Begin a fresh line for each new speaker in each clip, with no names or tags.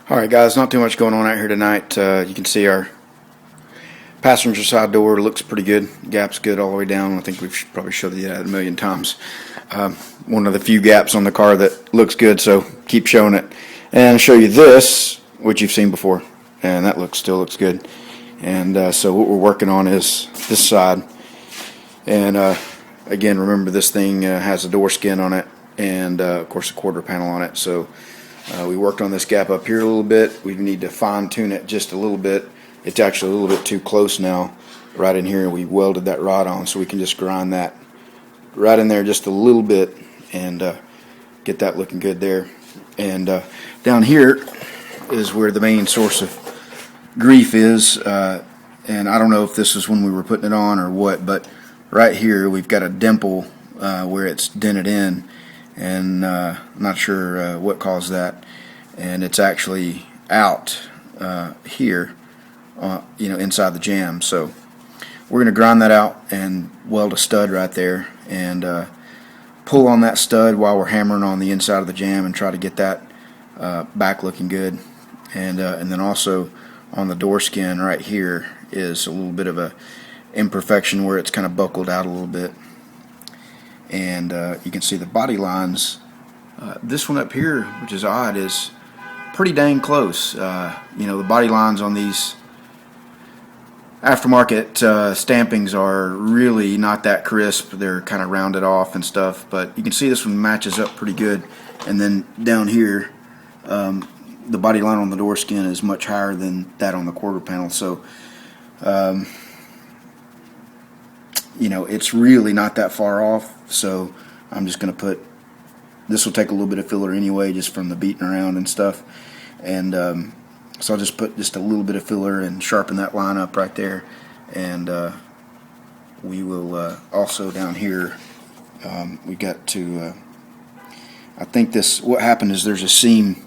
Alright guys, not too much going on out here tonight. You can see our passenger side door looks pretty good. Gap's good all the way down. I think we've probably showed you that a million times. One of the few gaps on the car that looks good, so keep showing it. And I'll show you this, which you've seen before, and that still looks good. And so what we're working on is this side. And again, remember this thing has a door skin on it, and of course a quarter panel on it. So we worked on this gap up here a little bit. We need to fine tune it just a little bit. It's actually a little bit too close now. Right in here we welded that rod on, so we can just grind that right in there just a little bit and get that looking good there. And down here is where the main source of grief is, and I don't know if this is when we were putting it on or what, but right here we've got a dimple where it's dented in, and I'm not sure what caused that, and it's actually out here, inside the jam. So we're going to grind that out and weld a stud right there, and pull on that stud while we're hammering on the inside of the jam and try to get that back looking good. And then also on the door skin right here is a little bit of a imperfection where it's kind of buckled out a little bit. And you can see the body lines. This one up here, which is odd, is pretty dang close. The body lines on these aftermarket stampings are really not that crisp. They're kind of rounded off and stuff, but you can see this one matches up pretty good. And then down here, the body line on the door skin is much higher than that on the quarter panel. So it's really not that far off. So I'm just going to put, this will take a little bit of filler anyway, just from the beating around and stuff. And so I'll just put just a little bit of filler and sharpen that line up right there. And we will also down here, we got to, I think what happened is there's a seam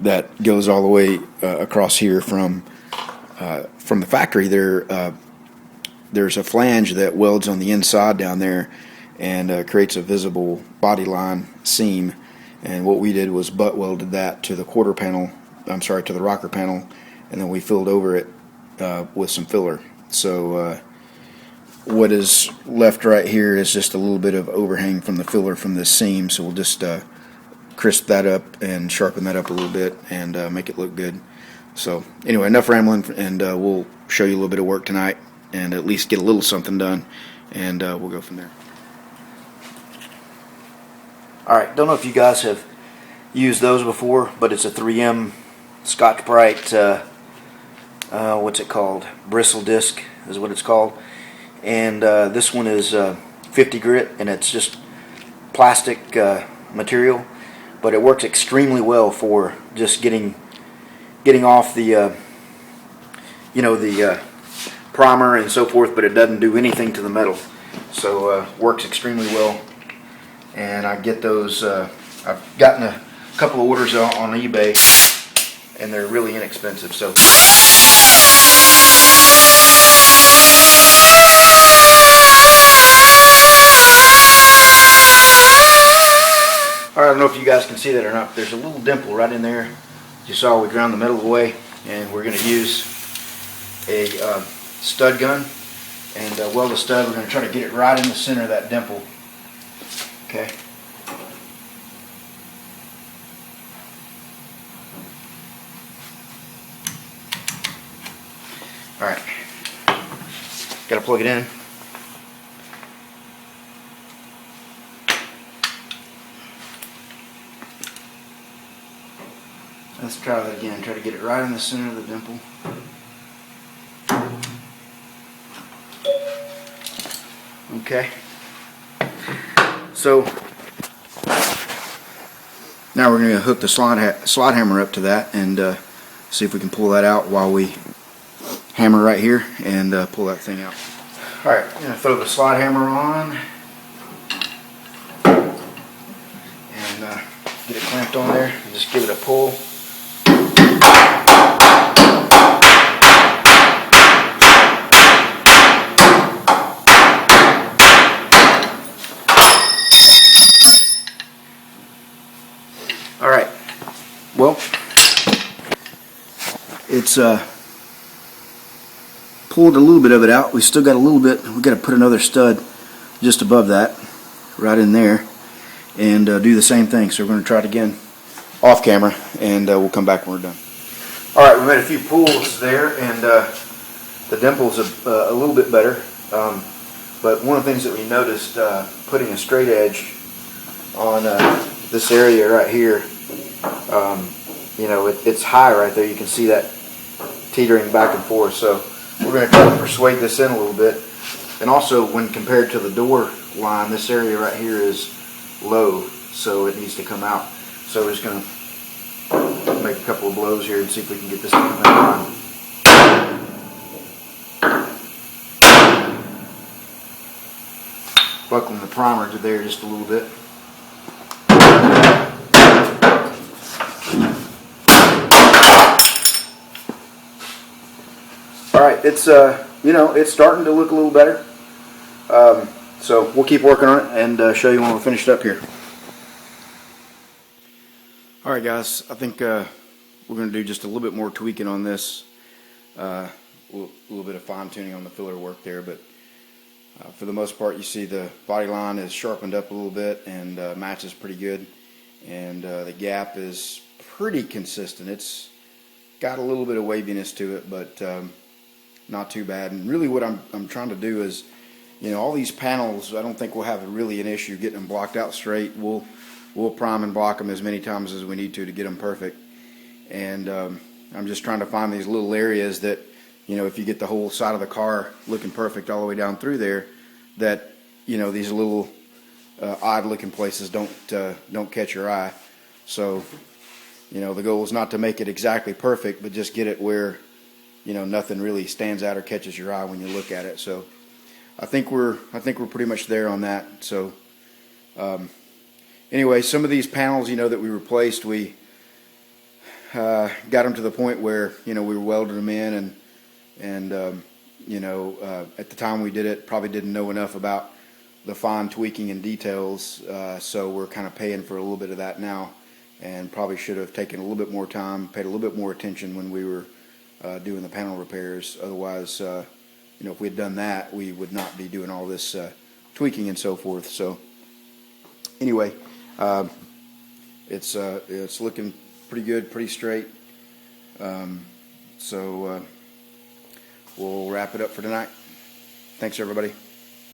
that goes all the way across here from the factory. There's a flange that welds on the inside down there and creates a visible body line seam. And what we did was butt welded that to the quarter panel, to the rocker panel, and then we filled over it with some filler. So what is left right here is just a little bit of overhang from the filler from this seam. So we'll just crisp that up and sharpen that up a little bit and make it look good. So anyway, enough rambling, and we'll show you a little bit of work tonight and at least get a little something done, and we'll go from there. Alright, don't know if you guys have used those before, but it's a 3M Scotch-Brite, what's it called? Bristle disc is what it's called. And this one is 50 grit, and it's just plastic material, but it works extremely well for just getting off the the primer and so forth, but it doesn't do anything to the metal. So works extremely well. And I get those, I've gotten a couple of orders on eBay, and they're really inexpensive. So I don't know if you guys can see that or not, but there's a little dimple right in there. You saw we ground the metal away, and we're going to use a stud gun and weld the stud. We're going to try to get it right in the center of that dimple. Okay. Alright. Got to plug it in. Let's try that again. Try to get it right in the center of the dimple. Okay. So now we're going to hook the slide hammer up to that and see if we can pull that out while we hammer right here and pull that thing out. Alright, I'm going to throw the slide hammer on and get it clamped on there and just give it a pull. Well, it's pulled a little bit of it out. We still got a little bit. We got to put another stud just above that, right in there, and do the same thing. So we're going to try it again off camera, and we'll come back when we're done. All right, we made a few pulls there, and the dimple's a little bit better. But one of the things that we noticed, putting a straight edge on this area right here, you know, it's high right there. You can see that teetering back and forth. So we're going to try to persuade this in a little bit. And also, when compared to the door line, this area right here is low, so it needs to come out. So we're just going to make a couple of blows here and see if we can get this to come out. Buckling the primer to there just a little bit. All right, it's you know, it's starting to look a little better. So we'll keep working on it and show you when we're finished up here. All right, guys, I think we're going to do just a little bit more tweaking on this. A little bit of fine tuning on the filler work there, but for the most part, you see the body line is sharpened up a little bit and matches pretty good, and the gap is pretty consistent. It's got a little bit of waviness to it, but not too bad. And really, what I'm trying to do is, you know, all these panels, I don't think we'll have really an issue getting them blocked out straight. We'll prime and block them as many times as we need to get them perfect. And I'm just trying to find these little areas that, you know, if you get the whole side of the car looking perfect all the way down through there, that, you know, these little odd looking places don't catch your eye. So, you know, the goal is not to make it exactly perfect, but just get it where, you know, nothing really stands out or catches your eye when you look at it. So I think we're pretty much there on that. So anyway, some of these panels, you know, that we replaced, we got them to the point where, you know, we were welding them in, and you know, at the time we did it, probably didn't know enough about the fine tweaking and details, so we're kind of paying for a little bit of that now, and probably should have taken a little bit more time, paid a little bit more attention when we were doing the panel repairs. Otherwise, you know, if we had done that, we would not be doing all this tweaking and so forth. So anyway, it's looking pretty good, pretty straight. So we'll wrap it up for tonight. Thanks, everybody.